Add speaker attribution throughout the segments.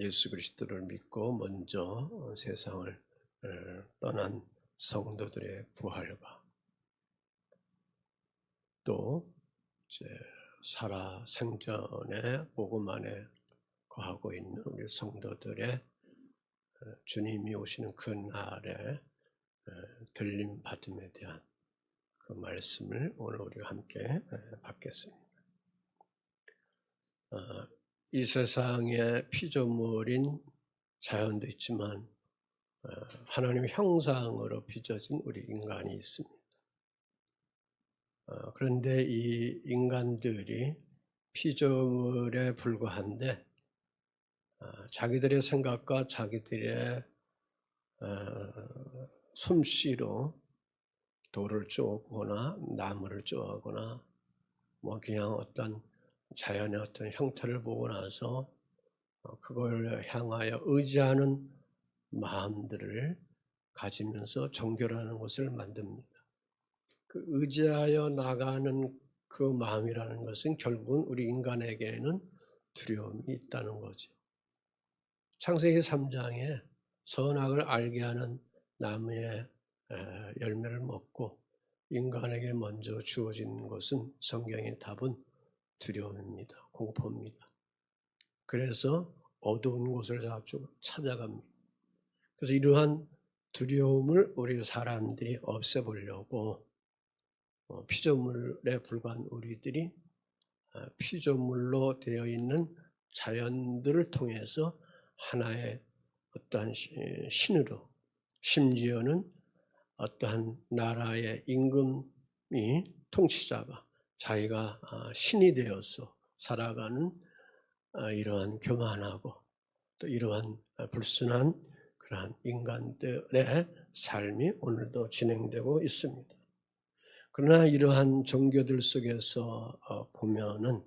Speaker 1: 예수 그리스도를 믿고 먼저 세상을 떠난 성도들의 부활과 또 이제 살아 생전에 복음 안에 거하고 있는 우리 성도들의 주님이 오시는 그 날에 들림 받음에 대한 그 말씀을 오늘 우리가 함께 받겠습니다. 이 세상에 피조물인 자연도 있지만 하나님의 형상으로 빚어진 우리 인간이 있습니다. 그런데 이 인간들이 피조물에 불과한데 자기들의 생각과 자기들의 솜씨로 돌을 쪼거나 나무를 쪼거나 뭐 그냥 어떤 자연의 어떤 형태를 보고 나서 그걸 향하여 의지하는 마음들을 가지면서 종교라는 것을 만듭니다. 그 의지하여 나가는 그 마음이라는 것은 결국은 우리 인간에게는 두려움이 있다는 거죠. 창세기 3장에 선악을 알게 하는 나무의 열매를 먹고 인간에게 먼저 주어진 것은 성경의 답은 두려움입니다. 공포입니다. 그래서 어두운 곳을 자꾸 찾아갑니다. 그래서 이러한 두려움을 우리 사람들이 없애보려고 피조물에 불과한 우리들이 피조물로 되어 있는 자연들을 통해서 하나의 어떠한 신으로, 심지어는 어떠한 나라의 임금이 통치자가 자기가 신이 되어서 살아가는 이러한 교만하고 또 이러한 불순한 그러한 인간들의 삶이 오늘도 진행되고 있습니다. 그러나 이러한 종교들 속에서 보면은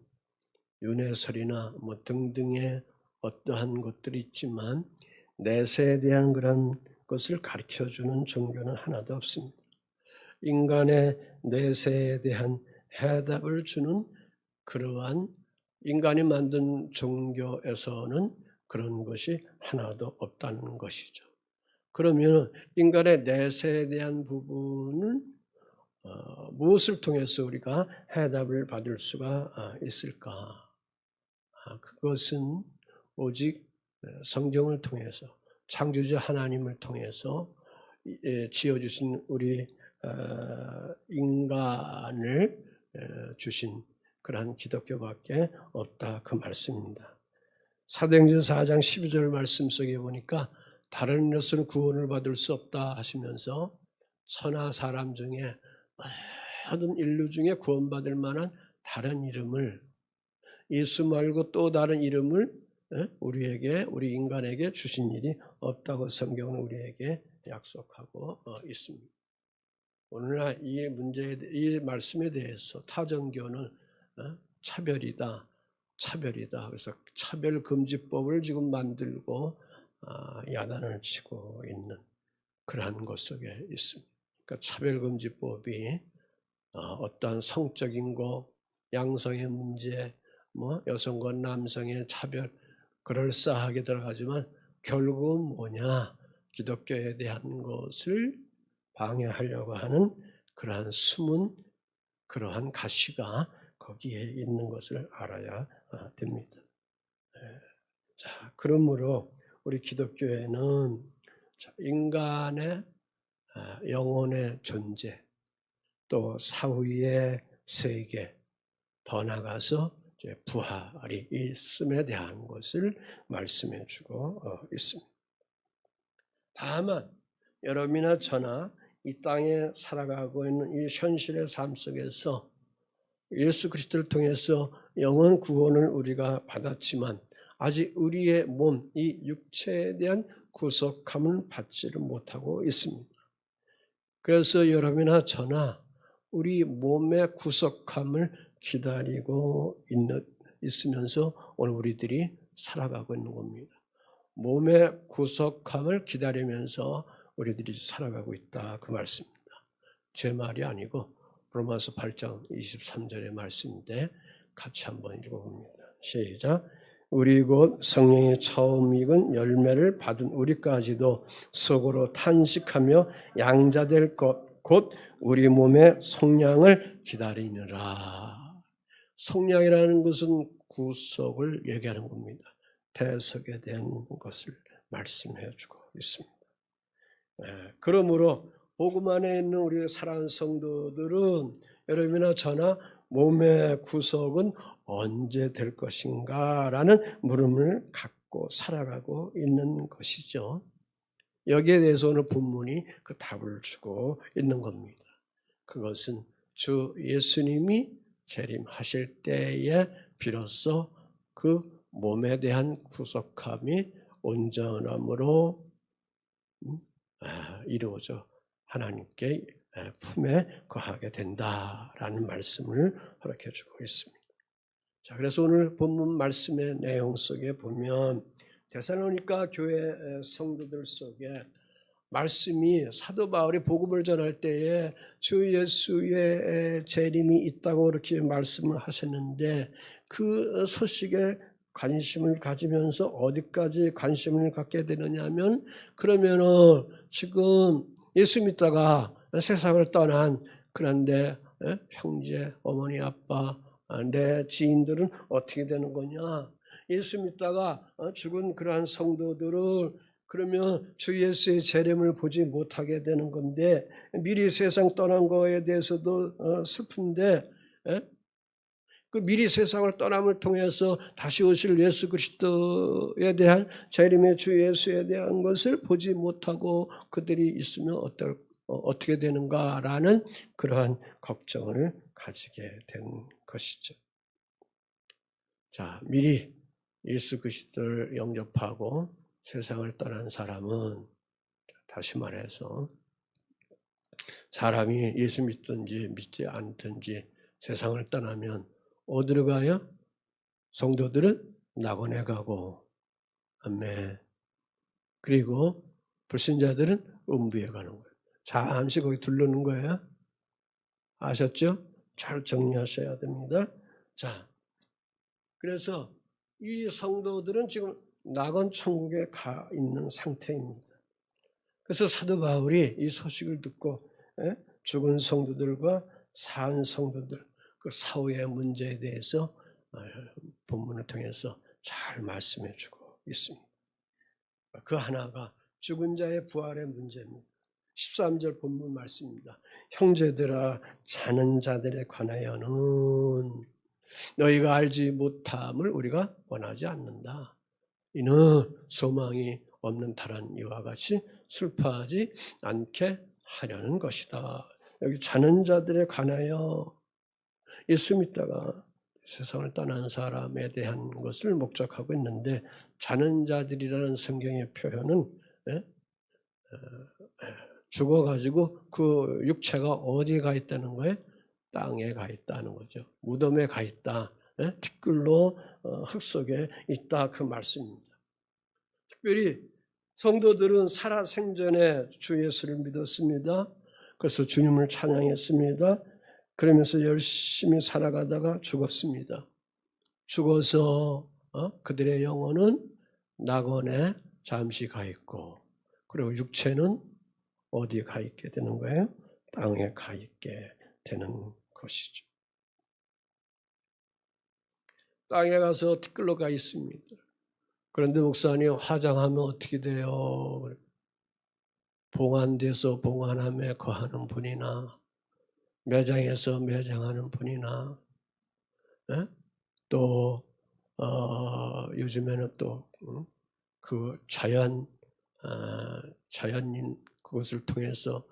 Speaker 1: 윤회설이나 뭐 등등의 어떠한 것들이 있지만 내세에 대한 그런 것을 가르쳐주는 종교는 하나도 없습니다. 인간의 내세에 대한 해답을 주는 그러한 인간이 만든 종교에서는 그런 것이 하나도 없다는 것이죠. 그러면 인간의 내세에 대한 부분을 무엇을 통해서 우리가 해답을 받을 수가 있을까? 그것은 오직 성경을 통해서 창조주 하나님을 통해서 지어주신 우리 인간을 주신 그러한 기독교밖에 없다 그 말씀입니다. 사도행전 4장 12절 말씀 속에 보니까 다른 이로서는 구원을 받을 수 없다 하시면서 천하 사람 중에 모든 인류 중에 구원받을 만한 다른 이름을 예수 말고 또 다른 이름을 우리에게 우리 인간에게 주신 일이 없다고 성경은 우리에게 약속하고 있습니다. 오늘날 이 문제에 이 말씀에 대해서 타종교는 차별이다. 그래서 차별금지법을 지금 만들고 야단을 치고 있는 그러한 것 속에 있습니다. 그러니까 차별금지법이 어떠한 성적인 것, 양성의 문제, 뭐 여성과 남성의 차별 그럴싸하게 들어가지만 결국은 뭐냐? 기독교에 대한 것을 방해하려고 하는 그러한 숨은 그러한 가시가 거기에 있는 것을 알아야 됩니다. 자, 그러므로 우리 기독교에는 인간의 영혼의 존재, 또 사후의 세계, 더 나아가서 부활이 있음에 대한 것을 말씀해 주고 있습니다. 다만 여러분이나 저나 이 땅에 살아가고 있는 이 현실의 삶 속에서 예수 그리스도를 통해서 영원 구원을 우리가 받았지만 아직 우리의 몸, 이 육체에 대한 구속함을 받지를 못하고 있습니다. 그래서 여러분이나 저나 우리 몸의 구속함을 기다리고 있으면서 오늘 우리들이 살아가고 있는 겁니다. 몸의 구속함을 기다리면서 우리들이 살아가고 있다 그 말씀입니다. 제 말이 아니고 로마서 8장 23절의 말씀인데 같이 한번 읽어봅니다. 시작. 우리 곧 성령의 처음 익은 열매를 받은 우리까지도 속으로 탄식하며 양자될 것 곧 우리 몸의 속량을 기다리느라. 속량이라는 것은 구속을 얘기하는 겁니다. 대속에 대한 것을 말씀해 주고 있습니다. 그러므로 복음 안에 있는 우리 사랑하는 성도들은 여러분이나 저나 몸의 구속은 언제 될 것인가 라는 물음을 갖고 살아가고 있는 것이죠. 여기에 대해서 오늘 본문이 그 답을 주고 있는 겁니다. 그것은 주 예수님이 재림하실 때에 비로소 그 몸에 대한 구속함이 온전함으로 이루어져 하나님께 품에 거하게 된다라는 말씀을 허락해 주고 있습니다. 자, 그래서 오늘 본문 말씀의 내용 속에 보면 데살로니가 교회 성도들 속에 말씀이 사도 바울이 복음을 전할 때에 주 예수의 재림이 있다고 그렇게 말씀을 하셨는데 그 소식에 관심을 가지면서 어디까지 관심을 갖게 되느냐 하면 그러면은 지금 예수 믿다가 세상을 떠난 그런데 형제, 어머니, 아빠, 내 지인들은 어떻게 되는 거냐? 예수 믿다가 죽은 그러한 성도들을 그러면 주 예수의 재림을 보지 못하게 되는 건데 미리 세상 떠난 거에 대해서도 슬픈데 그 미리 세상을 떠남을 통해서 다시 오실 예수 그리스도에 대한 재림의 주 예수에 대한 것을 보지 못하고 그들이 있으면 어떻게 되는가라는 그러한 걱정을 가지게 된 것이죠. 자, 미리 예수 그리스도를 영접하고 세상을 떠난 사람은 다시 말해서 사람이 예수 믿든지 믿지 않든지 세상을 떠나면 어디로 가요? 성도들은 낙원에 가고 아멘. 그리고 불신자들은 음부에 가는 거예요. 잠시 거기 둘러는 거예요. 아셨죠? 잘 정리하셔야 됩니다. 자, 그래서 이 성도들은 지금 낙원 천국에 가 있는 상태입니다. 그래서 사도 바울이 이 소식을 듣고 죽은 성도들과 산 성도들 그 사후의 문제에 대해서 본문을 통해서 잘 말씀해 주고 있습니다. 그 하나가 죽은 자의 부활의 문제입니다. 13절 본문 말씀입니다. 형제들아 자는 자들에 관하여는 너희가 알지 못함을 우리가 원하지 않는다. 이는 소망이 없는 다른 이와 같이 슬퍼하지 않게 하려는 것이다. 여기 자는 자들에 관하여 예수 믿다가 세상을 떠난 사람에 대한 것을 목적하고 있는데 자는 자들이라는 성경의 표현은 죽어가지고 그 육체가 어디에 가 있다는 거예요? 땅에 가 있다는 거죠. 무덤에 가 있다. 티끌로 흙 속에 있다 그 말씀입니다. 특별히 성도들은 살아생전에 주 예수를 믿었습니다. 그래서 주님을 찬양했습니다. 그러면서 열심히 살아가다가 죽었습니다. 죽어서 그들의 영혼은 낙원에 잠시 가 있고 그리고 육체는 어디에 가 있게 되는 거예요? 땅에 가 있게 되는 것이죠. 땅에 가서 티끌로 가 있습니다. 그런데 목사님 화장하면 어떻게 돼요? 봉안돼서 봉안함에 거하는 분이나 매장에서 매장하는 분이나 또 요즘에는 또 그 자연인 그것을 통해서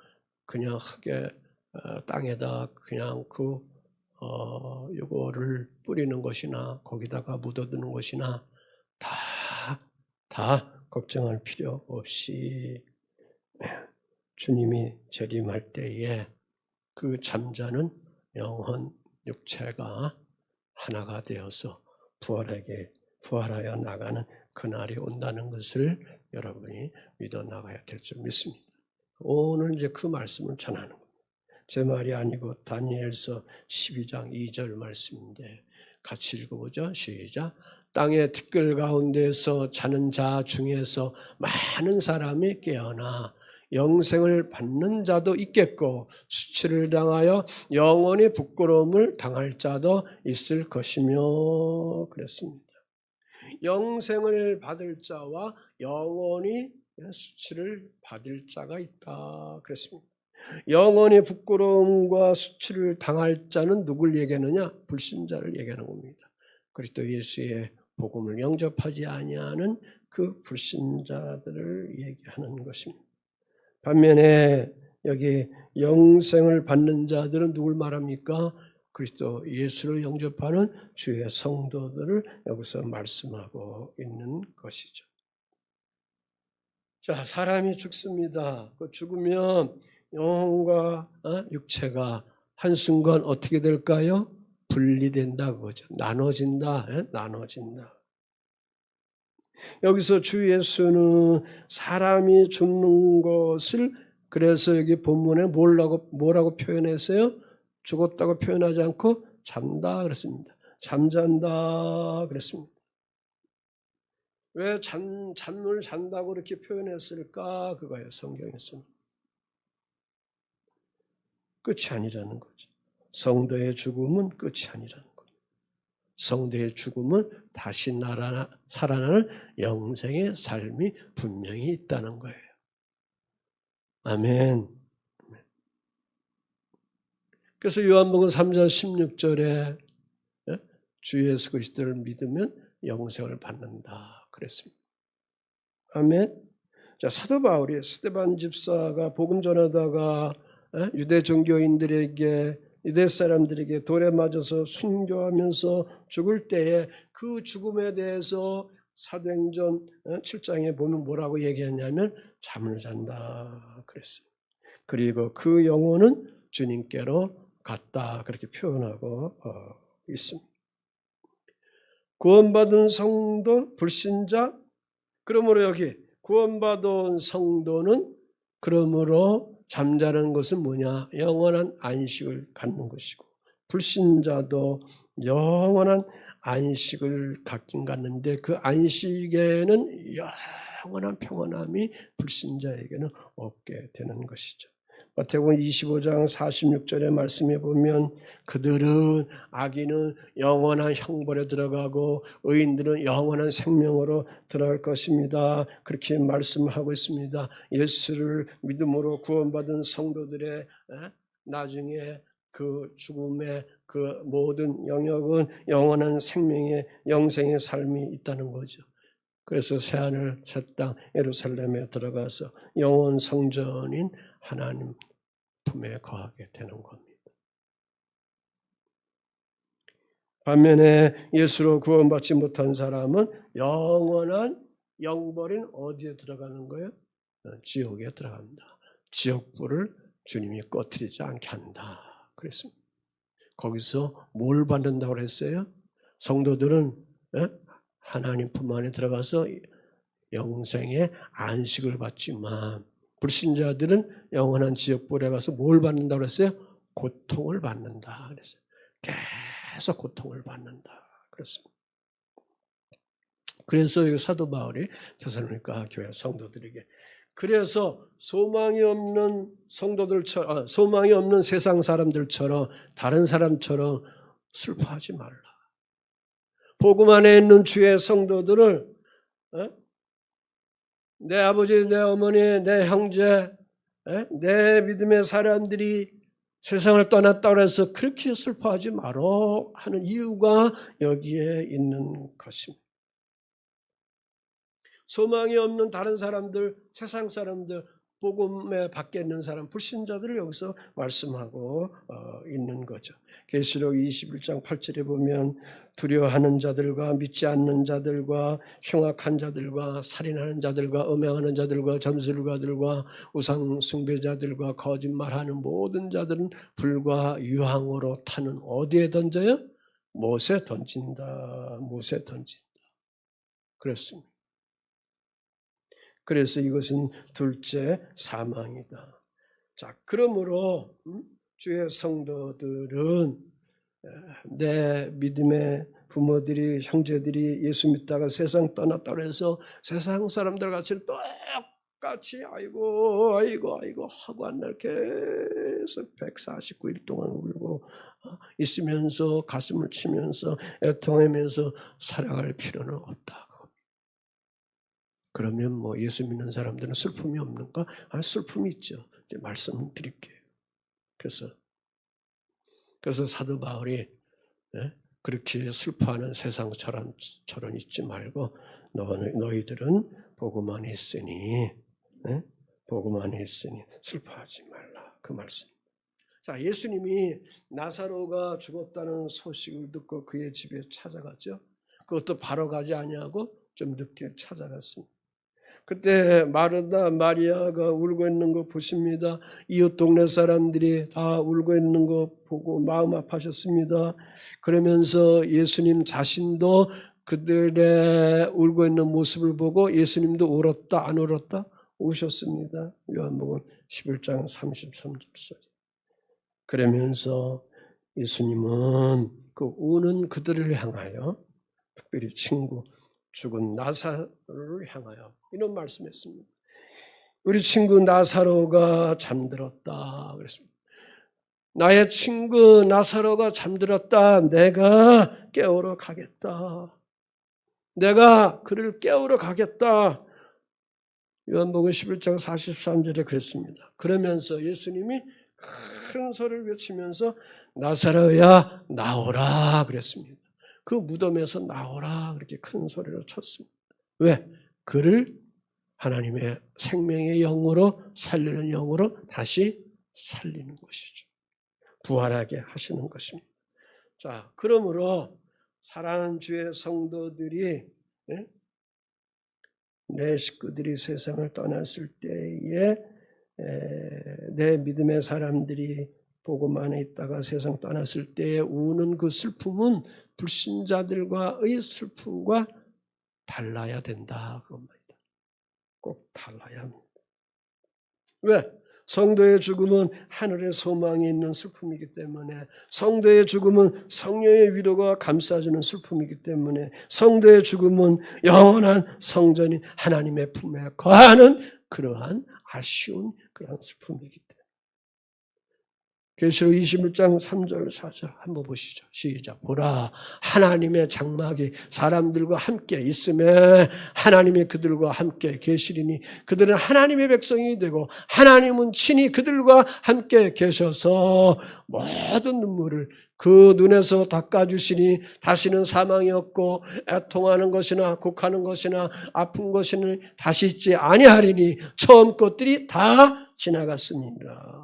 Speaker 1: 그냥 흙에 땅에다 그냥 요거를 뿌리는 것이나 거기다가 묻어두는 것이나 다 걱정할 필요 없이 주님이 재림할 때에 그 잠자는 영혼 육체가 하나가 되어서 부활하여 나가는 그날이 온다는 것을 여러분이 믿어 나가야 될 줄 믿습니다. 오늘 이제 그 말씀을 전하는 겁니다. 제 말이 아니고 다니엘서 12장 2절 말씀인데 같이 읽어보죠. 시작. 땅의 티끌 가운데서 자는 자 중에서 많은 사람이 깨어나 영생을 받는 자도 있겠고 수치를 당하여 영원히 부끄러움을 당할 자도 있을 것이며 그랬습니다. 영생을 받을 자와 영원히 수치를 받을 자가 있다 그랬습니다. 영원히 부끄러움과 수치를 당할 자는 누굴 얘기하느냐? 불신자를 얘기하는 겁니다. 그리스도 예수의 복음을 영접하지 아니하는 그 불신자들을 얘기하는 것입니다. 반면에 여기 영생을 받는 자들은 누굴 말합니까? 그리스도 예수를 영접하는 주의 성도들을 여기서 말씀하고 있는 것이죠. 자, 사람이 죽습니다. 그 죽으면 영혼과 육체가 한순간 어떻게 될까요? 분리된다 그거죠. 나눠진다. 나눠진다. 여기서 주 예수는 사람이 죽는 것을 그래서 여기 본문에 뭐라고 표현했어요? 죽었다고 표현하지 않고 잔다 그랬습니다. 잠잔다 그랬습니다. 왜 잠을 잔다고 이렇게 표현했을까? 그거예요. 성경에서는. 끝이 아니라는 거죠. 성도의 죽음은 끝이 아니라는 거예요. 성도의 죽음은 다시 살아나는 영생의 삶이 분명히 있다는 거예요. 아멘. 그래서 요한복음 3장 16절에 주 예수 그리스도를 믿으면 영생을 받는다 그랬습니다. 아멘. 자, 사도 바울이 스데반 집사가 복음 전하다가 유대 종교인들에게 유대 사람들에게 돌에 맞아서 순교하면서 죽을 때에 그 죽음에 대해서 사도행전 7장에 보면 뭐라고 얘기했냐면 잠을 잔다 그랬어요. 그리고 그 영혼은 주님께로 갔다 그렇게 표현하고 있습니다. 구원받은 성도, 불신자, 그러므로 여기 구원받은 성도는 그러므로 잠자는 것은 뭐냐? 영원한 안식을 갖는 것이고 불신자도 영원한 안식을 갖긴 갖는데 그 안식에는 영원한 평안함이 불신자에게는 없게 되는 것이죠. 마태복음 25장 46절의 말씀에 보면 그들은 악인은 영원한 형벌에 들어가고 의인들은 영원한 생명으로 들어갈 것입니다. 그렇게 말씀하고 있습니다. 예수를 믿음으로 구원받은 성도들의 나중에 그 죽음의 그 모든 영역은 영원한 생명의 영생의 삶이 있다는 거죠. 그래서 새하늘 새 땅 예루살렘에 들어가서 영원 성전인 하나님 품에 거하게 되는 겁니다. 반면에 예수로 구원받지 못한 사람은 영원한 영벌인 어디에 들어가는 거예요? 지옥에 들어간다. 지옥불을 주님이 꺼뜨리지 않게 한다. 그랬습니다. 거기서 뭘 받는다고 했어요? 성도들은 하나님 품 안에 들어가서 영생의 안식을 받지만 불신자들은 영원한 지옥불에 가서 뭘 받는다고 그랬어요? 고통을 받는다 그랬어요. 계속 고통을 받는다 그랬습니다. 그래서 이 사도 바울이 데살로니가 교회 성도들에게 그래서 소망이 없는 성도들처럼 소망이 없는 세상 사람들처럼 다른 사람처럼 슬퍼하지 말라. 복음 안에 있는 주의 성도들을 내 아버지, 내 어머니, 내 형제, 내 믿음의 사람들이 세상을 떠났다고 해서 그렇게 슬퍼하지 마라 하는 이유가 여기에 있는 것입니다. 소망이 없는 다른 사람들, 세상 사람들, 복음에 밖에 있는 사람, 불신자들을 여기서 말씀하고 있는 거죠. 계시록 21장 8절에 보면 두려워하는 자들과 믿지 않는 자들과 흉악한 자들과 살인하는 자들과 음행하는 자들과 점술가들과 우상 숭배자들과 거짓말하는 모든 자들은 불과 유황으로 타는 어디에 던져요? 못에 던진다. 못에 던진다. 그렇습니다. 그래서 이것은 둘째 사망이다. 자, 그러므로 주의 성도들은 내 믿음의 부모들이 형제들이 예수 믿다가 세상 떠났다고 해서 세상 사람들 같이 똑같이 아이고 하고 한 날 계속 149일 동안 울고 있으면서 가슴을 치면서 애통하면서 살아갈 필요는 없다. 그러면 뭐 예수 믿는 사람들은 슬픔이 없는가? 슬픔이 있죠. 이제 말씀드릴게요. 그래서 사도 바울이 그렇게 슬퍼하는 세상처럼 있지 말고 너희들은 복음 안에 있으니 슬퍼하지 말라. 그 말씀. 자, 예수님이 나사로가 죽었다는 소식을 듣고 그의 집에 찾아갔죠. 그것도 바로 가지 아니하고 좀 늦게 찾아갔습니다. 그때 마르다 마리아가 울고 있는 거 보십니다. 이웃 동네 사람들이 다 울고 있는 거 보고 마음 아파하셨습니다. 그러면서 예수님 자신도 그들의 울고 있는 모습을 보고 예수님도 울었다 안 울었다? 우셨습니다. 요한복음 11장 33절. 그러면서 예수님은 그 우는 그들을 향하여 특별히 친구 죽은 나사로를 향하여 이런 말씀했습니다. 우리 친구 나사로가 잠들었다 그랬습니다. 나의 친구 나사로가 잠들었다. 내가 깨우러 가겠다. 내가 그를 깨우러 가겠다. 요한복음 11장 43절에 그랬습니다. 그러면서 예수님이 큰 소리를 외치면서 나사로야 나오라 그랬습니다. 그 무덤에서 나오라 그렇게 큰 소리로 쳤습니다. 왜? 그를 하나님의 생명의 영으로 살리는 영으로 다시 살리는 것이죠. 부활하게 하시는 것입니다. 자, 그러므로 사랑하는 주의 성도들이 내 식구들이 세상을 떠났을 때에 내 믿음의 사람들이 복음 안에 있다가 세상 떠났을 때에 우는 그 슬픔은 불신자들과의 슬픔과 달라야 된다. 그겁니다. 꼭 달라야 합니다. 왜? 성도의 죽음은 하늘의 소망이 있는 슬픔이기 때문에, 성도의 죽음은 성령의 위로가 감싸주는 슬픔이기 때문에, 성도의 죽음은 영원한 성전인 하나님의 품에 거하는 그러한 아쉬운 그러한 슬픔이기 때문에. 계시록 21장 3절 4절 한번 보시죠. 시작. 보라, 하나님의 장막이 사람들과 함께 있음에 하나님이 그들과 함께 계시리니 그들은 하나님의 백성이 되고 하나님은 친히 그들과 함께 계셔서 모든 눈물을 그 눈에서 닦아주시니 다시는 사망이 없고 애통하는 것이나 곡하는 것이나 아픈 것이나 다시 있지 아니하리니 처음 것들이 다 지나갔습니다.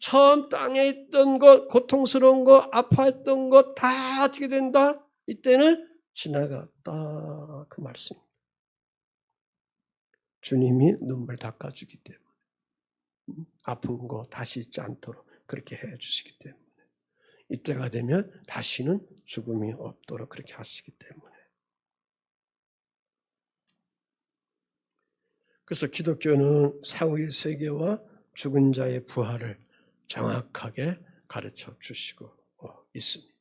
Speaker 1: 처음 땅에 있던 것, 고통스러운 것, 아파했던 것 다 어떻게 된다? 이때는 지나갔다. 그 말씀입니다. 주님이 눈물 닦아주기 때문에 아픈 거 다시 있지 않도록 그렇게 해주시기 때문에 이때가 되면 다시는 죽음이 없도록 그렇게 하시기 때문에. 그래서 기독교는 사후의 세계와 죽은 자의 부활을 정확하게 가르쳐 주시고 있습니다.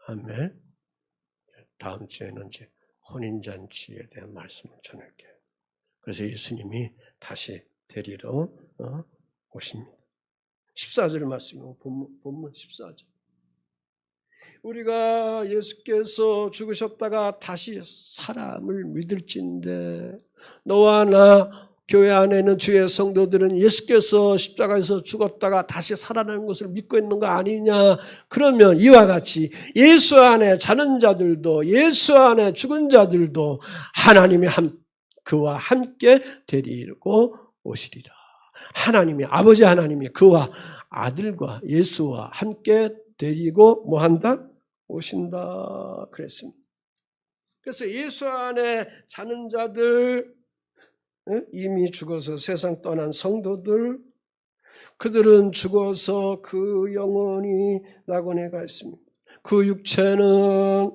Speaker 1: 아멘. 다음 주에는 이제 혼인잔치에 대한 말씀을 전할게요. 그래서 예수님이 다시 데리러 오십니다. 14절 말씀이고 본문 14절. 우리가 예수께서 죽으셨다가 다시 사람을 믿을진데 너와 나 교회 안에 있는 주의 성도들은 예수께서 십자가에서 죽었다가 다시 살아나는 것을 믿고 있는 거 아니냐. 그러면 이와 같이 예수 안에 자는 자들도 예수 안에 죽은 자들도 하나님이 그와 함께 데리고 오시리라. 하나님이 아버지 하나님이 그와 아들과 예수와 함께 데리고 뭐한다? 오신다 그랬습니다. 그래서 예수 안에 자는 자들 이미 죽어서 세상 떠난 성도들 그들은 죽어서 그 영혼이 낙원에 가 있습니다. 그 육체는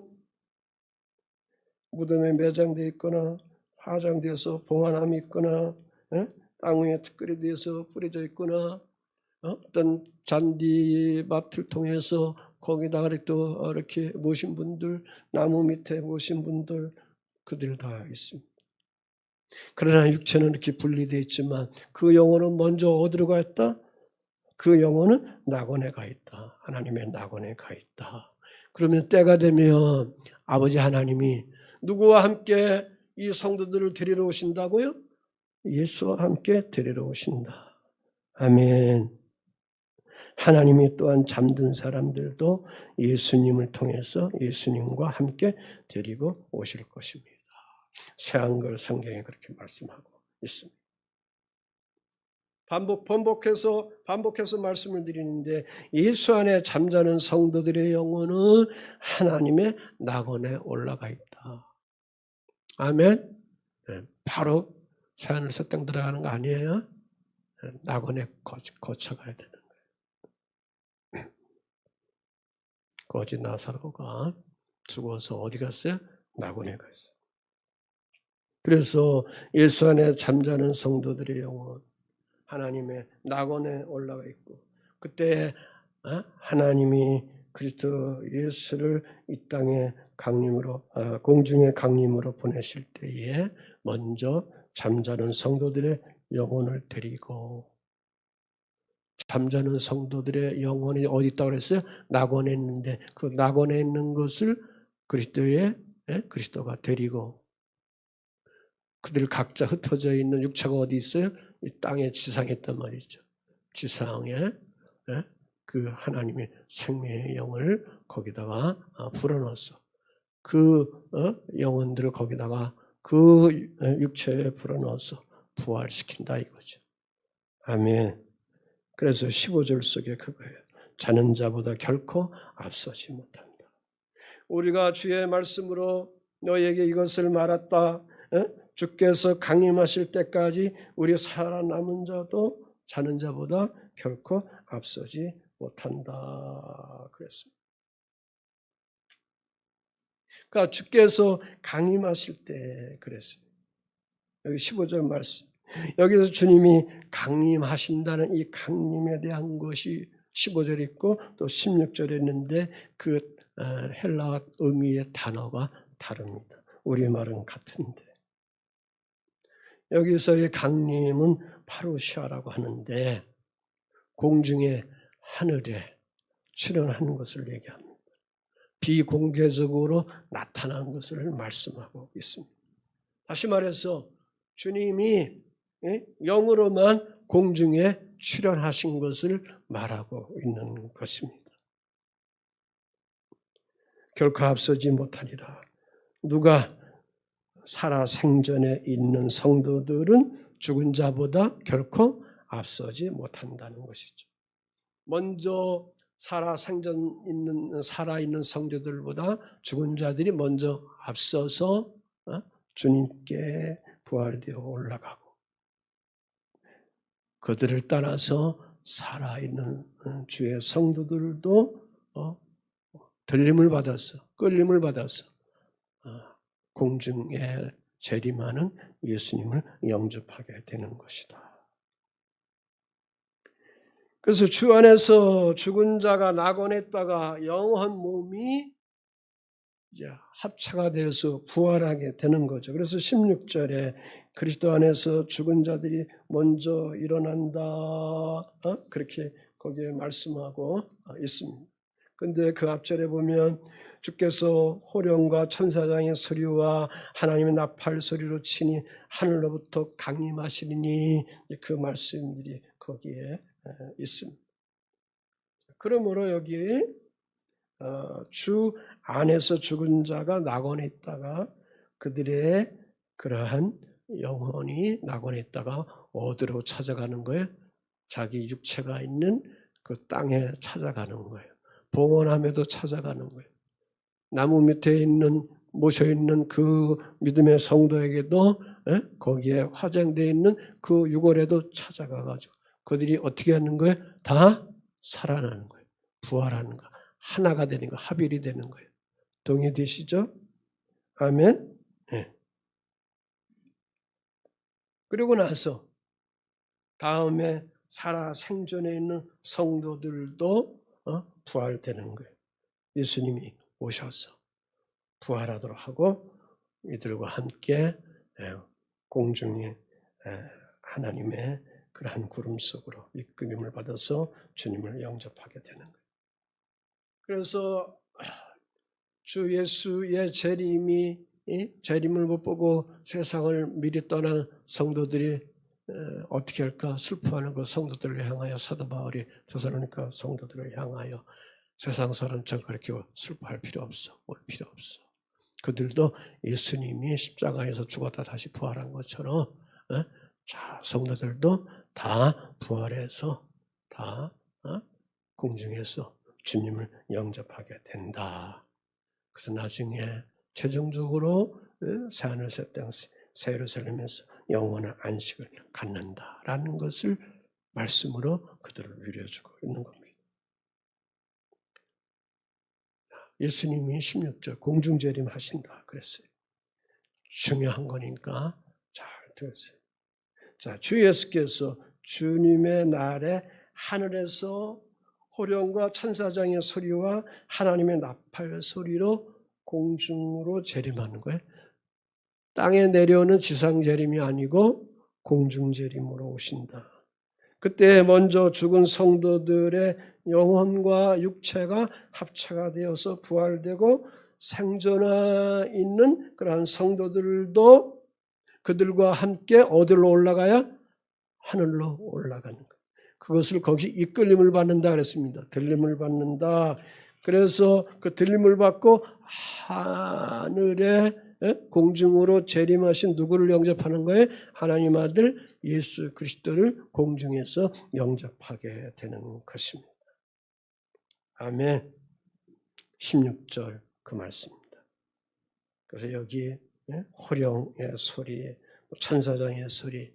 Speaker 1: 무덤에 매장되어 있거나 화장되어서 봉안함이 있거나 땅 위에 특별히 되어서 뿌려져 있거나 어떤 잔디밭을 통해서 거기다가 또 이렇게 모신 분들, 나무 밑에 모신 분들, 그들 다 있습니다. 그러나 육체는 이렇게 분리되어 있지만 그 영혼은 먼저 어디로 가 있다? 그 영혼은 낙원에 가 있다. 하나님의 낙원에 가 있다. 그러면 때가 되면 아버지 하나님이 누구와 함께 이 성도들을 데리러 오신다고요? 예수와 함께 데리러 오신다. 아멘. 하나님이 또한 잠든 사람들도 예수님을 통해서 예수님과 함께 데리고 오실 것입니다. 새한글 성경에 그렇게 말씀하고 있습니다. 반복해서 말씀을 드리는데 예수 안에 잠자는 성도들의 영혼은 하나님의 낙원에 올라가 있다. 아멘. 바로 새하늘 새 땅 들어가는 거 아니에요? 낙원에 거쳐가야 되는 거예요. 거지 나사로가 죽어서 어디 갔어요? 낙원에 갔어요. 그래서 예수 안에 잠자는 성도들의 영혼 하나님의 낙원에 올라가 있고 그때 하나님이 그리스도 예수를 이 땅에 공중의 강림으로 보내실 때에 먼저 잠자는 성도들의 영혼을 데리고 잠자는 성도들의 영혼이 어디 있다고 그랬어요? 낙원에 있는데 그 낙원에 있는 것을 그리스도가 데리고 그들 각자 흩어져 있는 육체가 어디 있어요? 이 땅에 지상에 있단 말이죠. 지상에 그 하나님의 생명의 영을 거기다가 불어넣어서 그 영혼들을 거기다가 그 육체에 불어넣어서 부활시킨다 이거죠. 아멘. 그래서 15절 속에 그거예요. 자는 자보다 결코 앞서지 못한다. 우리가 주의 말씀으로 너에게 이것을 말했다. 주께서 강림하실 때까지 우리 살아남은 자도 자는 자보다 결코 앞서지 못한다 그랬습니다. 그러니까 주께서 강림하실 때 그랬어요. 여기 15절 말씀. 여기서 주님이 강림하신다는 이 강림에 대한 것이 15절에 있고 또 16절에 있는데 그 헬라어 의미의 단어가 다릅니다. 우리말은 같은데. 여기서의 강림은 파루시아라고 하는데 공중의 하늘에 출현하는 것을 얘기합니다. 비공개적으로 나타난 것을 말씀하고 있습니다. 다시 말해서 주님이 영으로만 공중에 출현하신 것을 말하고 있는 것입니다. 결코 앞서지 못하리라. 누가 살아 생전에 있는 성도들은 죽은 자보다 결코 앞서지 못한다는 것이죠. 먼저 살아있는 성도들보다 죽은 자들이 먼저 앞서서 주님께 부활되어 올라가고 그들을 따라서 살아있는 주의 성도들도 들림을 받아서 끌림을 받아서 공중에 재림하는 예수님을 영접하게 되는 것이다. 그래서 주 안에서 죽은 자가 낙원에 있다가 영원 몸이 이제 합체가 되어서 부활하게 되는 거죠. 그래서 16절에 그리스도 안에서 죽은 자들이 먼저 일어난다. 그렇게 거기에 말씀하고 있습니다. 그런데 그 앞절에 보면 주께서 호령과 천사장의 소리와 하나님의 나팔 소리로 치니 하늘로부터 강림하시리니 그 말씀들이 거기에 있습니다. 그러므로 여기 주 안에서 죽은 자가 낙원에 있다가 그들의 그러한 영혼이 낙원에 있다가 어디로 찾아가는 거예요? 자기 육체가 있는 그 땅에 찾아가는 거예요. 봉헌함에도 찾아가는 거예요. 나무 밑에 모셔있는 그 믿음의 성도에게도 거기에 화장되어 있는 그 유골에도 찾아가가지고 그들이 어떻게 하는 거예요? 다 살아나는 거예요. 부활하는 거. 하나가 되는 거. 합일이 되는 거예요. 동의되시죠? 아멘. 네. 그리고 나서 다음에 살아 생전에 있는 성도들도 부활되는 거예요. 예수님이 오셔서 부활하도록 하고 이들과 함께 공중에 하나님의 그러한 구름 속으로 이끌림을 받아서 주님을 영접하게 되는 거예요. 그래서 주 예수의 재림을 못 보고 세상을 미리 떠난 성도들이 어떻게 할까 슬퍼하는 그 성도들을 향하여 사도 바울이 데살로니가 성도들을 향하여 세상 사람처럼 그렇게 슬퍼할 필요 없어. 올 필요 없어. 그들도 예수님이 십자가에서 죽었다 다시 부활한 것처럼 자 성도들도 다 부활해서 다 공중에서 주님을 영접하게 된다. 그래서 나중에 최종적으로 새하늘 새 땅 새 예루살렘에서 영원한 안식을 갖는다라는 것을 말씀으로 그들을 누려주고 있는 겁니다. 예수님이 16절 공중재림 하신다 그랬어요. 중요한 거니까 잘 들으세요. 자, 주 예수께서 주님의 날에 하늘에서 호령과 천사장의 소리와 하나님의 나팔 소리로 공중으로 재림하는 거예요. 땅에 내려오는 지상 재림이 아니고 공중 재림으로 오신다. 그때 먼저 죽은 성도들의 영혼과 육체가 합체가 되어서 부활되고 생존하 있는 그러한 성도들도 그들과 함께 어디로 올라가야? 하늘로 올라가는 거예요. 그것을 거기서 이끌림을 받는다 그랬습니다. 들림을 받는다. 그래서 그 들림을 받고 하늘에 공중으로 재림하신 누구를 영접하는 거예요? 하나님 아들 예수 그리스도를 공중에서 영접하게 되는 것입니다. 아멘. 16절 그 말씀입니다. 그래서 여기 호령의 소리, 천사장의 소리,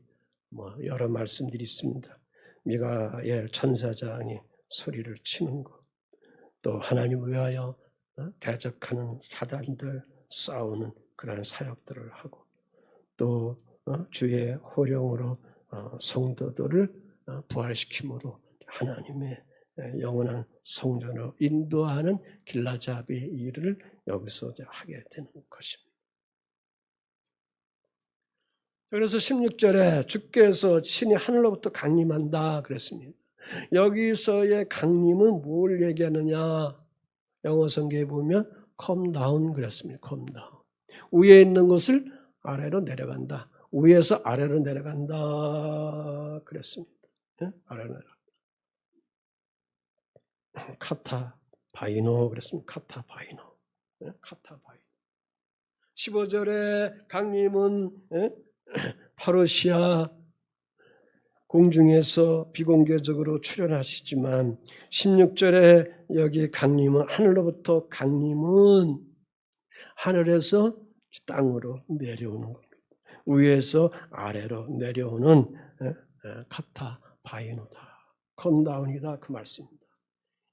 Speaker 1: 여러 말씀들이 있습니다. 미가엘 천사장이 소리를 치는 것, 또 하나님을 위하여 대적하는 사단들 싸우는 그런 사역들을 하고, 또 주의 호령으로 성도들을 부활시킴으로 하나님의 영원한 성전으로 인도하는 길라잡이 일을 여기서 하게 되는 것입니다. 그래서 16절에 주께서 친히 하늘로부터 강림한다 그랬습니다. 여기서의 강림은 뭘 얘기하느냐? 영어 성경에 보면 come down 그랬습니다. come down. 위에 있는 것을 아래로 내려간다. 위에서 아래로 내려간다 그랬습니다. 아래로 내려간다. 카타 바이노 그랬습니다. 카타 바이노. 카타 바이노. 15절에 강림은 파루시아 공중에서 비공개적으로 출현하시지만 16절에 여기 강림은 하늘로부터 강림은 하늘에서 땅으로 내려오는 겁니다. 위에서 아래로 내려오는 카타 바이노다. 컴다운이다 그 말씀입니다.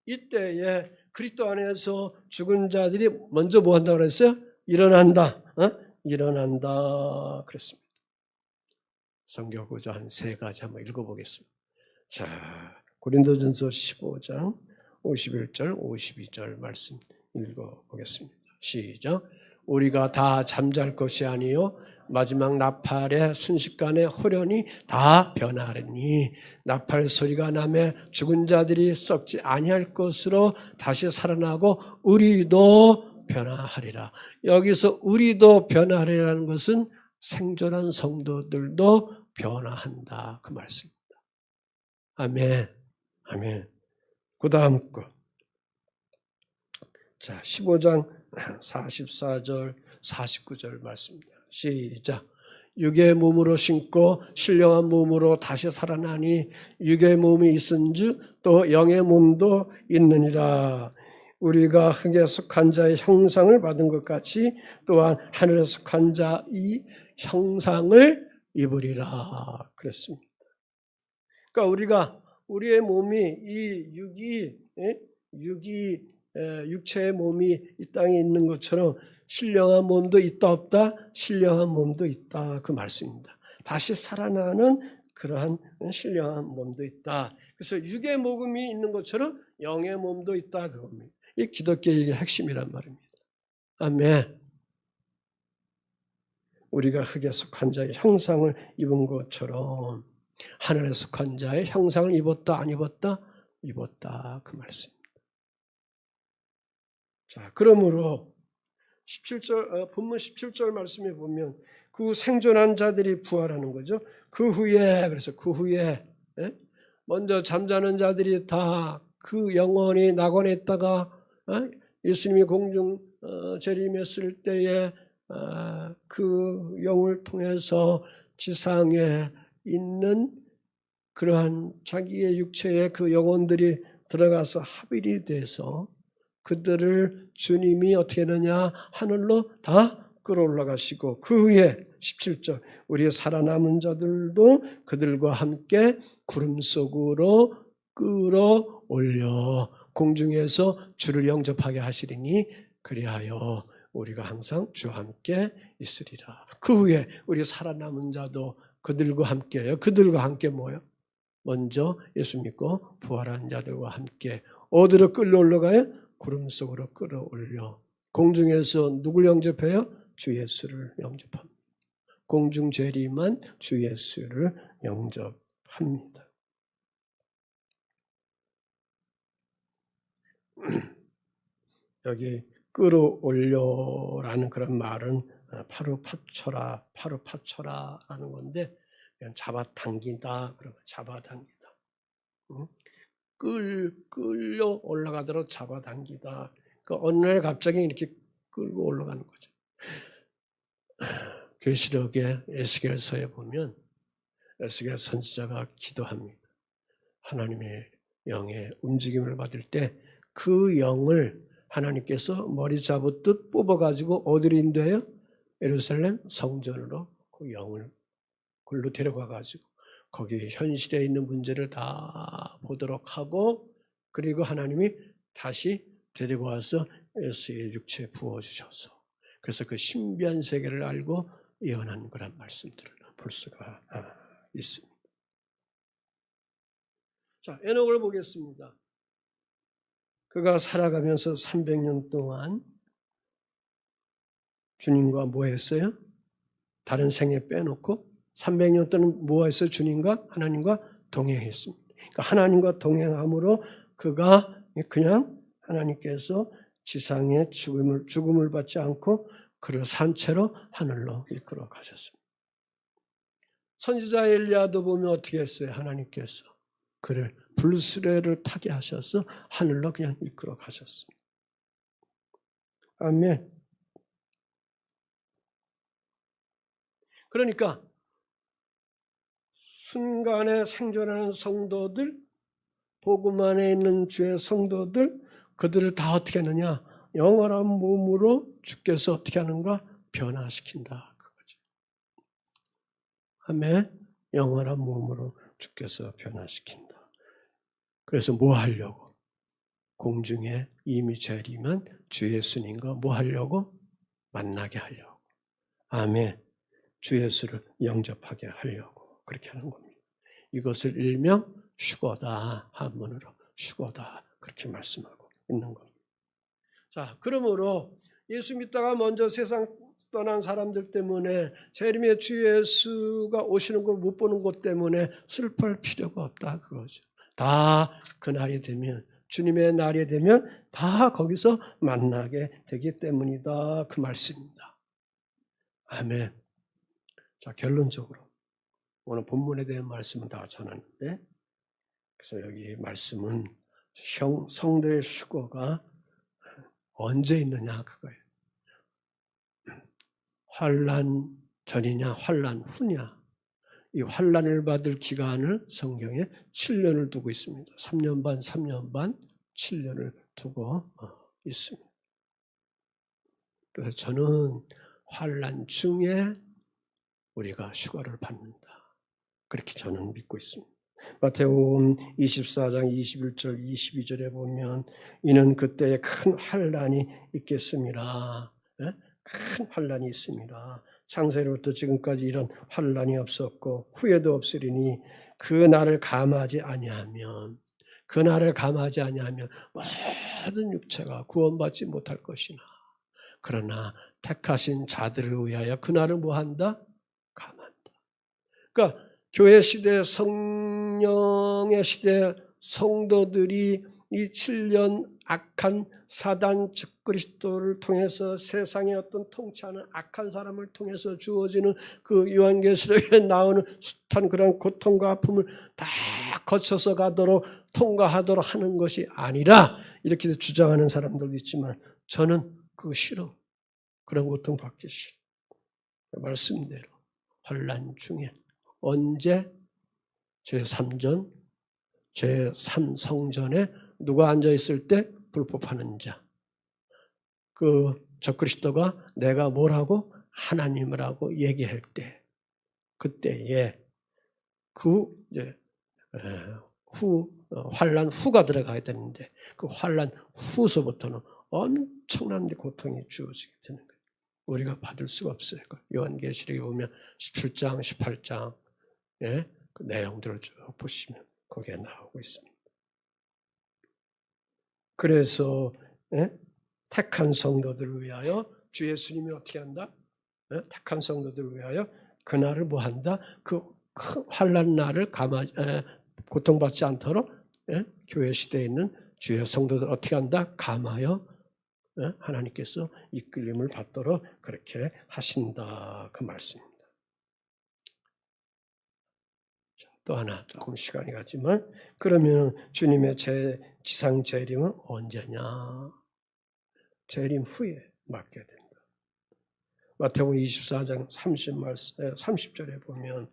Speaker 1: 이때에 그리스도 안에서 죽은 자들이 먼저 뭐 한다고 그랬어요? 일어난다. 일어난다 그랬습니다. 성경 구조 한 세 가지 한번 읽어보겠습니다. 자, 고린도전서 15장 51절 52절 말씀 읽어보겠습니다. 시작. 우리가 다 잠잘 것이 아니요 마지막 나팔의 순식간에 호련히 다 변하리니 나팔 소리가 나매 죽은 자들이 썩지 아니할 것으로 다시 살아나고 우리도 변화하리라. 여기서 우리도 변화하리라는 것은 생존한 성도들도 변화한다 그 말씀입니다. 아멘. 아멘. 그 다음 거. 자, 15장 44절 49절 말씀입니다. 시작. 육의 몸으로 신고 신령한 몸으로 다시 살아나니 육의 몸이 있은즉 또 영의 몸도 있느니라. 우리가 흙에 속한 자의 형상을 받은 것 같이 또한 하늘에 속한 자의 형상을 입으리라 그랬습니다. 그러니까 우리의 몸이 이 육체의 몸이 이 땅에 있는 것처럼 신령한 몸도 있다 없다? 신령한 몸도 있다 그 말씀입니다. 다시 살아나는 그러한 신령한 몸도 있다. 그래서 육의 몸이 있는 것처럼 영의 몸도 있다 그겁니다. 이 기독교의 핵심이란 말입니다. 아멘. 우리가 흙에 속한 자의 형상을 입은 것처럼 하늘에 속한 자의 형상을 입었다 안 입었다? 입었다 그 말씀입니다. 자, 그러므로 17절 본문 17절 말씀에 보면 그 생존한 자들이 부활하는 거죠. 그 후에 먼저 잠자는 자들이 다 그 영원히 낙원에 있다가 예수님이 공중 재림했을 때에 그 영을 통해서 지상에 있는 그러한 자기의 육체의 그 영혼들이 들어가서 합일이 돼서 그들을 주님이 어떻게 하느냐 하늘로 다 끌어올라가시고 그 후에 17절 우리의 살아남은 자들도 그들과 함께 구름 속으로 끌어올려 공중에서 주를 영접하게 하시리니 그리하여 우리가 항상 주와 함께 있으리라. 그 후에 우리 살아남은 자도 그들과 함께요. 그들과 함께 뭐요? 먼저 예수 믿고 부활한 자들과 함께 어디로 끌어올라가요? 구름 속으로 끌어올려 공중에서 누굴 영접해요? 주 예수를 영접합니다. 공중 재림한 주 예수를 영접합니다. 여기 끌어올려라는 그런 말은 파루파쳐라라는 건데 그냥 잡아당기다 그러면 잡아당기다. 끌려 올라가도록 잡아당기다. 그 어느 날 갑자기 이렇게 끌고 올라가는 거죠. 계시록의 에스겔서에 보면 에스겔 선지자가 기도합니다. 하나님의 영의 움직임을 받을 때 그 영을 하나님께서 머리 잡았듯 뽑아가지고 어디로 인도해요? 예루살렘 성전으로 그 영을 글로 데려가가지고 거기 현실에 있는 문제를 다 보도록 하고 그리고 하나님이 다시 데리고 와서 예수의 육체에 부어주셔서 그래서 그 신비한 세계를 알고 예언한 그런 말씀들을 볼 수가 있습니다. 자, 에녹을 보겠습니다. 그가 살아가면서 300년 동안 주님과 뭐 했어요? 다른 생애 빼놓고 300년 동안 뭐 했어요? 주님과 하나님과 동행했습니다. 그러니까 하나님과 동행함으로 그가 그냥 하나님께서 지상의 죽음을 받지 않고 그를 산채로 하늘로 이끌어 가셨습니다. 선지자 엘리야도 보면 어떻게 했어요? 하나님께서 그를 불수레를 타게 하셔서 하늘로 그냥 이끌어 가셨습니다. 아멘. 그러니까 순간에 생존하는 성도들, 복음 안에 있는 주의 성도들, 그들을 다 어떻게 하느냐? 영원한 몸으로 주께서 어떻게 하는가? 변화시킨다. 그거죠. 아멘. 영원한 몸으로 주께서 변화시킨다. 그래서 뭐 하려고? 공중에 이미 재림한 주 예수님과 뭐 하려고? 만나게 하려고. 아멘. 주 예수를 영접하게 하려고 그렇게 하는 겁니다. 이것을 일명 휴거다. 한문으로 휴거다. 그렇게 말씀하고 있는 겁니다. 자, 그러므로 예수 믿다가 먼저 세상 떠난 사람들 때문에 재림의 주 예수가 오시는 걸 못 보는 것 때문에 슬퍼할 필요가 없다 그거죠. 다 그날이 되면 주님의 날이 되면 다 거기서 만나게 되기 때문이다 그 말씀입니다. 아멘. 자, 결론적으로 오늘 본문에 대한 말씀은 다 전하는데 그래서 여기 말씀은 성도의 휴거가 언제 있느냐 그거예요. 환난 전이냐 환난 후냐. 이 환난을 받을 기간을 성경에 7년을 두고 있습니다. 3년 반, 3년 반, 7년을 두고 있습니다. 그래서 저는 환난 중에 우리가 휴거를 받는다. 그렇게 저는 믿고 있습니다. 마태복음 24장 21절 22절에 보면 이는 그때에 큰 환난이 있겠습니다. 큰 환난이 있습니다. 창세로부터 지금까지 이런 환난이 없었고 후에도 없으리니 그 날을 감하지 아니하면 모든 육체가 구원받지 못할 것이나 그러나 택하신 자들을 위하여 그날을 뭐한다? 감한다. 그러니까 교회 시대, 성령의 시대 성도들이 이 7년 악한 사단 적그리스도를 통해서 세상의 어떤 통치하는 악한 사람을 통해서 주어지는 그 요한계시록에 나오는 숱한 그런 고통과 아픔을 다 거쳐서 가도록 통과하도록 하는 것이 아니라 이렇게 주장하는 사람들도 있지만 저는 그거 싫어. 그런 고통 받기 싫어. 말씀대로 환난 중에 언제 제3전 제3성전에 누가 앉아있을 때 불법하는 자. 그 적그리스도가 내가 뭐라고 하나님이라고 얘기할 때 그때에 그 이제 환난 후가 들어가야 되는데 그 환난 후서부터는 엄청난 고통이 주어지게 되는 거예요. 우리가 받을 수가 없어요. 요한계시록에 보면 17장, 18장 그 내용들을 쭉 보시면 거기에 나오고 있습니다. 그래서 택한 성도들을 위하여 주 예수님이 어떻게 한다? 택한 성도들을 위하여 그날을 뭐한다? 그 환난 날을 고통받지 않도록 교회 시대에 있는 주의 성도들 어떻게 한다? 감하여 하나님께서 이끌림을 받도록 그렇게 하신다. 그 말씀입니다. 또 하나 조금 시간이 가지만 그러면 주님의 지상 재림은 언제냐? 재림 후에 맡게 된다. 마태복음 24장 30절에 보면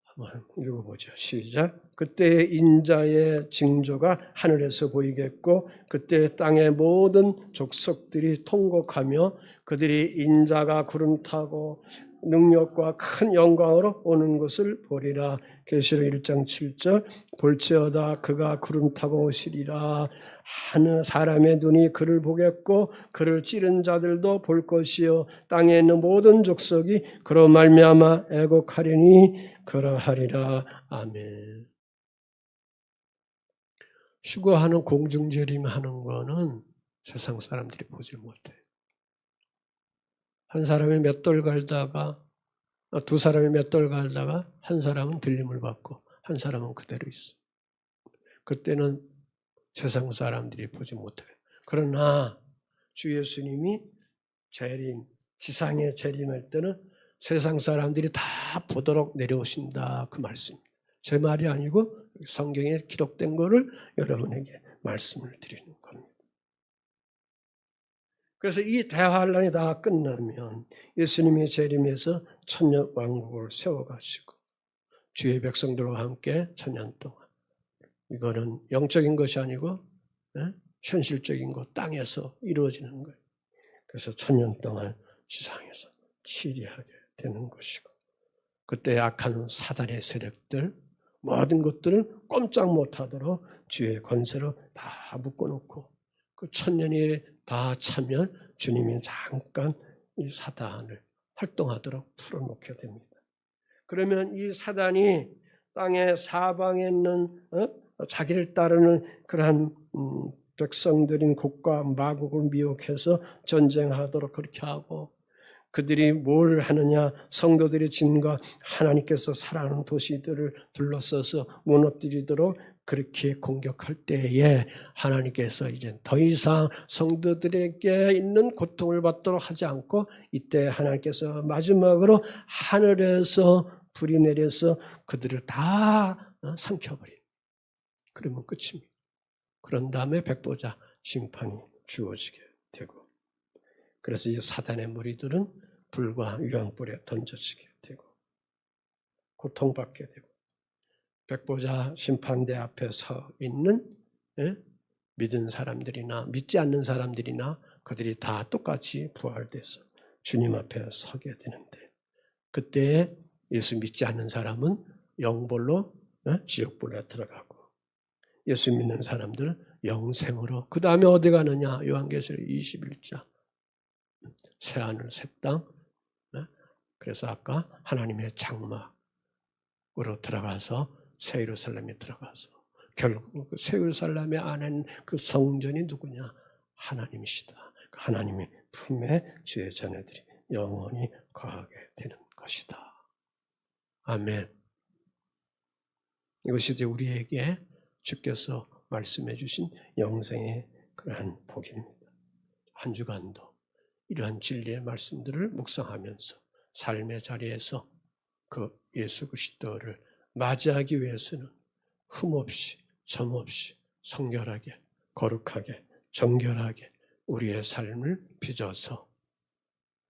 Speaker 1: 한번 읽어보죠. 시작. 그때 인자의 징조가 하늘에서 보이겠고 그때 땅의 모든 족속들이 통곡하며 그들이 인자가 구름 타고 능력과 큰 영광으로 오는 것을 보리라. 계시록 1장 7절 볼지어다 그가 구름 타고 오시리라. 하늘 사람의 눈이 그를 보겠고 그를 찌른 자들도 볼 것이요 땅에 있는 모든 족속이 그로 말미암아 애곡하리니 그러하리라. 아멘. 휴거하는 공중재림하는 거는 세상 사람들이 보질 못해요. 한 사람이 맷돌 갈다가 두 사람이 맷돌 갈다가 한 사람은 들림을 받고 한 사람은 그대로 있어. 그때는 세상 사람들이 보지 못해요. 그러나 주 예수님이 지상에 재림할 때는 세상 사람들이 다 보도록 내려오신다. 그 말씀입니다. 제 말이 아니고 성경에 기록된 거를 여러분에게 말씀을 드리는 겁니다. 그래서 이 대환란이 다 끝나면 예수님이 재림해서 천년 왕국을 세워가지고 주의 백성들과 함께 천년 동안 이거는 영적인 것이 아니고 현실적인 것 땅에서 이루어지는 거예요. 그래서 천년 동안 지상에서 치리하게 되는 것이고 그때 악한 사단의 세력들 모든 것들을 꼼짝 못하도록 주의 권세로 다 묶어놓고 그 천년이 다 차면 주님이 잠깐 이 사단을 활동하도록 풀어놓게 됩니다. 그러면 이 사단이 땅의 사방에 있는 자기를 따르는 그러한 백성들인 곡과 마곡을 미혹해서 전쟁하도록 그렇게 하고 그들이 뭘 하느냐 성도들의 진과 하나님께서 사랑하는 도시들을 둘러싸서 무너뜨리도록 그렇게 공격할 때에 하나님께서 이제 더 이상 성도들에게 있는 고통을 받도록 하지 않고 이때 하나님께서 마지막으로 하늘에서 불이 내려서 그들을 다 삼켜버린 그러면 끝입니다. 그런 다음에 백보자 심판이 주어지게 되고 그래서 이 사단의 무리들은 불과 유황불에 던져지게 되고 고통받게 되고 백보자 심판대 앞에 서 있는 믿은 사람들이나 믿지 않는 사람들이나 그들이 다 똑같이 부활돼서 주님 앞에 서게 되는데 그때 예수 믿지 않는 사람은 영벌로 지옥불에 들어가고 예수 믿는 사람들 영생으로 그 다음에 어디 가느냐 요한계시록 21장 새하늘 새 땅 그래서 아까 하나님의 장막으로 들어가서 새 예루살렘에 들어가서 결국 그 새 예루살렘의 안에는 그 성전이 누구냐? 하나님이시다. 그 하나님의 품에 주의 자녀들이 영원히 거하게 되는 것이다. 아멘. 이것이 이제 우리에게 주께서 말씀해 주신 영생의 그러한 복입니다. 한 주간도 이러한 진리의 말씀들을 묵상하면서 삶의 자리에서 그 예수 그리스도를 맞이하기 위해서는 흠없이 점없이 성결하게 거룩하게 정결하게 우리의 삶을 빚어서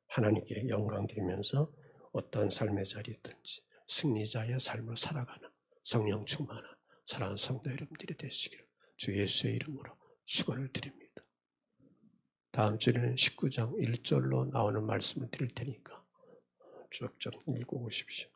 Speaker 1: 하나님께 영광 드리면서 어떠한 삶의 자리든지 승리자의 삶을 살아가는 성령 충만한 사랑하는 성도 여러분들이 되시기를 주 예수의 이름으로 축원을 드립니다. 다음 주에는 19장 1절로 나오는 말씀을 드릴 테니까 쭉 좀 읽어보십시오.